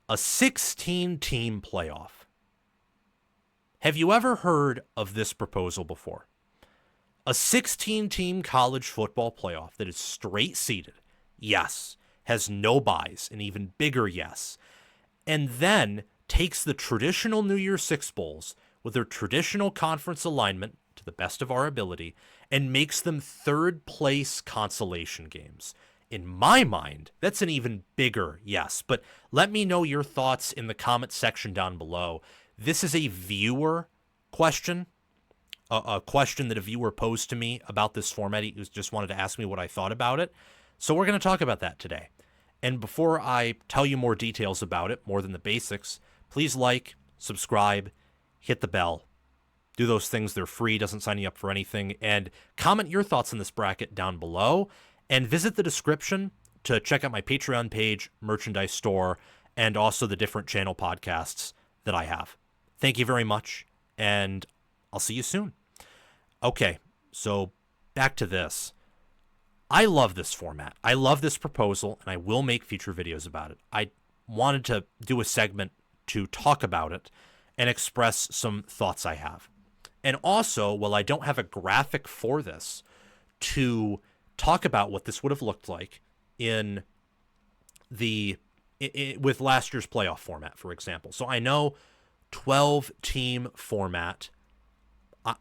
A 16-team playoff. Have you ever heard of this proposal before? A 16-team college football playoff that is straight seeded, yes, has no byes, an even bigger yes, and then takes the traditional New Year's Six Bowls with their traditional conference alignment to the best of our ability and makes them third place consolation games. In my mind, that's an even bigger yes, but let me know your thoughts in the comment section down below. This is a viewer question, a question that a viewer posed to me about this format. He just wanted to ask me what I thought about it. So we're going to talk about that today. And before I tell you more details about it, more than the basics, please like, subscribe, hit the bell. Do those things. They're free, doesn't sign you up for anything. And comment your thoughts on this bracket down below. And visit the description to check out my Patreon page, merchandise store, and also the different channel podcasts that I have. Thank you very much, and I'll see you soon. Okay, so back to this. I love this format. I love this proposal, and I will make future videos about it. I wanted to do a segment to talk about it and express some thoughts I have. And also, while I don't have a graphic for this, to talk about what this would have looked like in with last year's playoff format, for example. So I know 12-team format.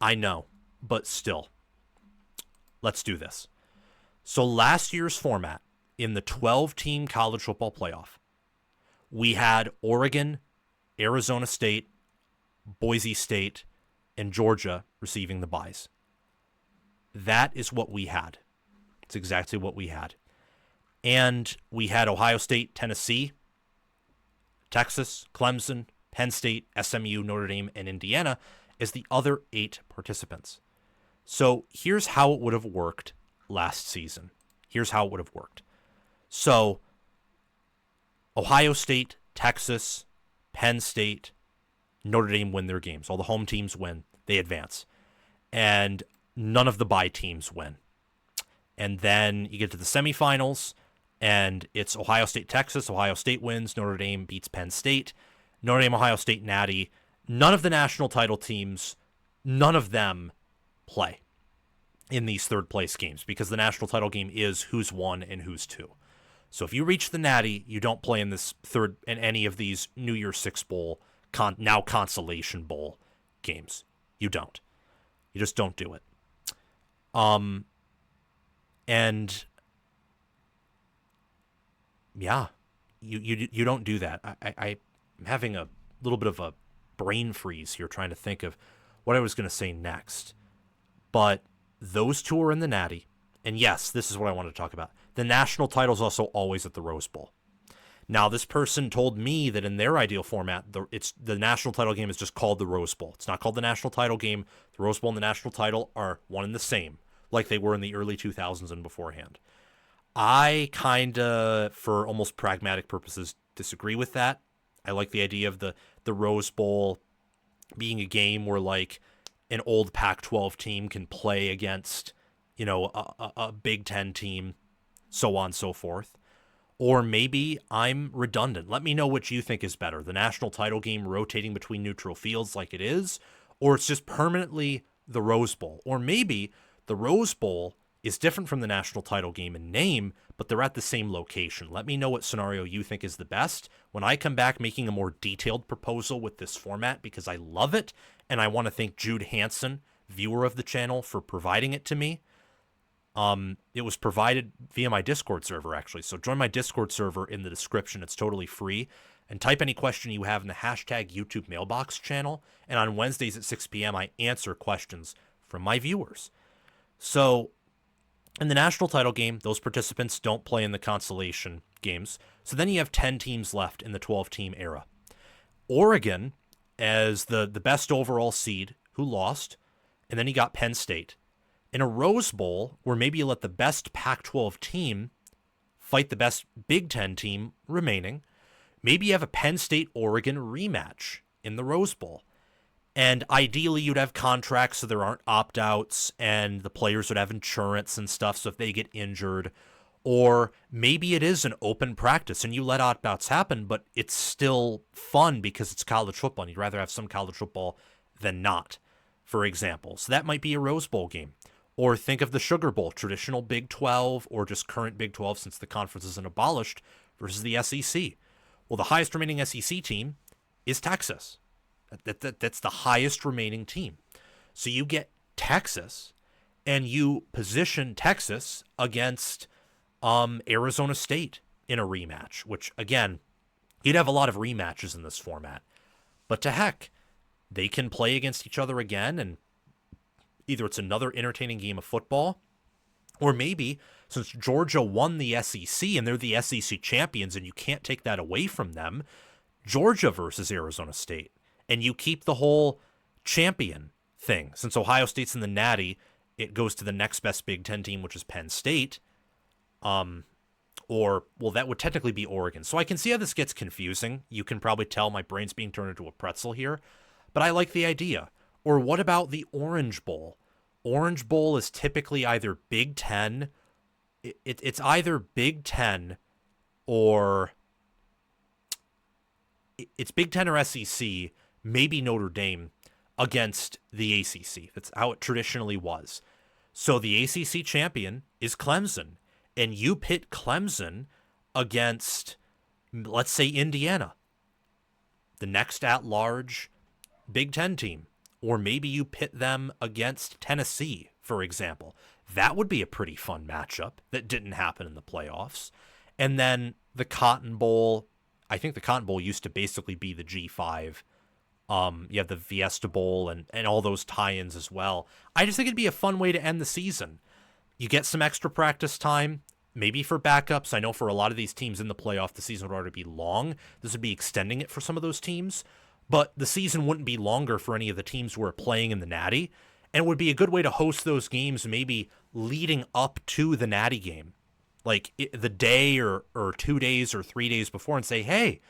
I know, but still, let's do this. So last year's format in the 12-team college football playoff, we had Oregon, Arizona State, Boise State, and Georgia receiving the byes. That is what we had. It's exactly what we had. And we had Ohio State, Tennessee, Texas, Clemson, Penn State, SMU, Notre Dame, and Indiana as the other 8 participants. So here's how it would have worked last season. Here's how it would have worked. So Ohio State, Texas, Penn State, Notre Dame win their games. All the home teams win. They advance. And none of the bye teams win. And then you get to the semifinals, and it's Ohio State, Texas. Ohio State wins. Notre Dame beats Penn State. Notre Dame, Ohio State, Natty. None of the national title teams, none of them play in these third-place games because the national title game is who's 1 and who's 2. So if you reach the Natty, you don't play in this in any of these New Year's Six Bowl, now Consolation Bowl games. You don't. You just don't do it. And yeah, you don't do that. I'm having a little bit of a brain freeze here trying to think of what I was going to say next. But those two are in the Natty. And yes, this is what I want to talk about. The national title is also always at the Rose Bowl. Now, this person told me that in their ideal format, the national title game is just called the Rose Bowl. It's not called the national title game. The Rose Bowl and the national title are one and the same, like they were in the early 2000s and beforehand. I kind of, for almost pragmatic purposes, disagree with that. I like the idea of the Rose Bowl being a game where, like, an old Pac-12 team can play against, a Big Ten team, so on and so forth. Or maybe I'm redundant. Let me know what you think is better. The national title game rotating between neutral fields like it is, or it's just permanently the Rose Bowl. Or maybe the Rose Bowl is different from the national title game in name, but they're at the same location. Let me know what scenario you think is the best when I come back making a more detailed proposal with this format, because I love it, and I want to thank Jude Hansen, viewer of the channel, for providing it to me. It was provided via my Discord server, actually. So join my Discord server in the description. It's totally free. And type any question you have in the hashtag YouTube mailbox channel. And on Wednesdays at 6 p.m., I answer questions from my viewers. So in the national title game, those participants don't play in the consolation games. So then you have 10 teams left in the 12-team era. Oregon, as the best overall seed, who lost, and then you got Penn State. In a Rose Bowl, where maybe you let the best Pac-12 team fight the best Big Ten team remaining, maybe you have a Penn State-Oregon rematch in the Rose Bowl. And ideally, you'd have contracts so there aren't opt-outs, and the players would have insurance and stuff, so if they get injured, Or maybe it is an open practice and you let opt-outs happen, but it's still fun because it's college football and you'd rather have some college football than not, for example. So that might be a Rose Bowl game. Or think of the Sugar Bowl, traditional Big 12 or just current Big 12 since the conference isn't abolished versus the SEC. Well, the highest remaining SEC team is Texas. That's the highest remaining team. So you get Texas and you position Texas against Arizona State in a rematch, which, again, you'd have a lot of rematches in this format. But to heck, they can play against each other again, and either it's another entertaining game of football, or maybe, since Georgia won the SEC and they're the SEC champions and you can't take that away from them, Georgia versus Arizona State. And you keep the whole champion thing. Since Ohio State's in the Natty, it goes to the next best Big Ten team, which is Penn State. That would technically be Oregon. So I can see how this gets confusing. You can probably tell my brain's being turned into a pretzel here, but I like the idea. Or what about the Orange Bowl? Orange Bowl is typically either Big Ten. It's either Big Ten or it's Big Ten or SEC, maybe Notre Dame against the ACC. That's how it traditionally was. So the ACC champion is Clemson. And you pit Clemson against, let's say, Indiana, the next at-large Big Ten team. Or maybe you pit them against Tennessee, for example. That would be a pretty fun matchup that didn't happen in the playoffs. And then the Cotton Bowl, I think the Cotton Bowl used to basically be the G5. You have the Fiesta Bowl and all those tie-ins as well. I just think it'd be a fun way to end the season. You get some extra practice time, maybe for backups. I know for a lot of these teams in the playoff, the season would already be long. This would be extending it for some of those teams. But the season wouldn't be longer for any of the teams who are playing in the Natty. And it would be a good way to host those games maybe leading up to the Natty game. Like the day or 2 days or 3 days before and say, hey,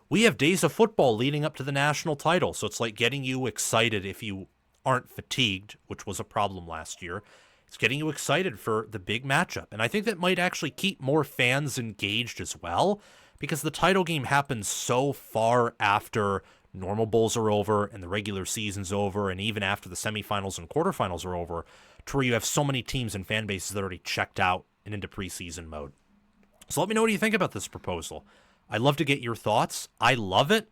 we have days of football leading up to the national title. So it's like getting you excited if you aren't fatigued, which was a problem last year. It's getting you excited for the big matchup. And I think that might actually keep more fans engaged as well, because the title game happens so far after normal bowls are over and the regular season's over, and even after the semifinals and quarterfinals are over, to where you have so many teams and fan bases that are already checked out and into preseason mode. So let me know what you think about this proposal. I'd love to get your thoughts. I love it.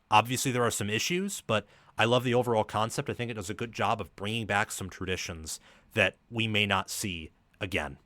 Obviously, there are some issues, but I love the overall concept. I think it does a good job of bringing back some traditions that we may not see again.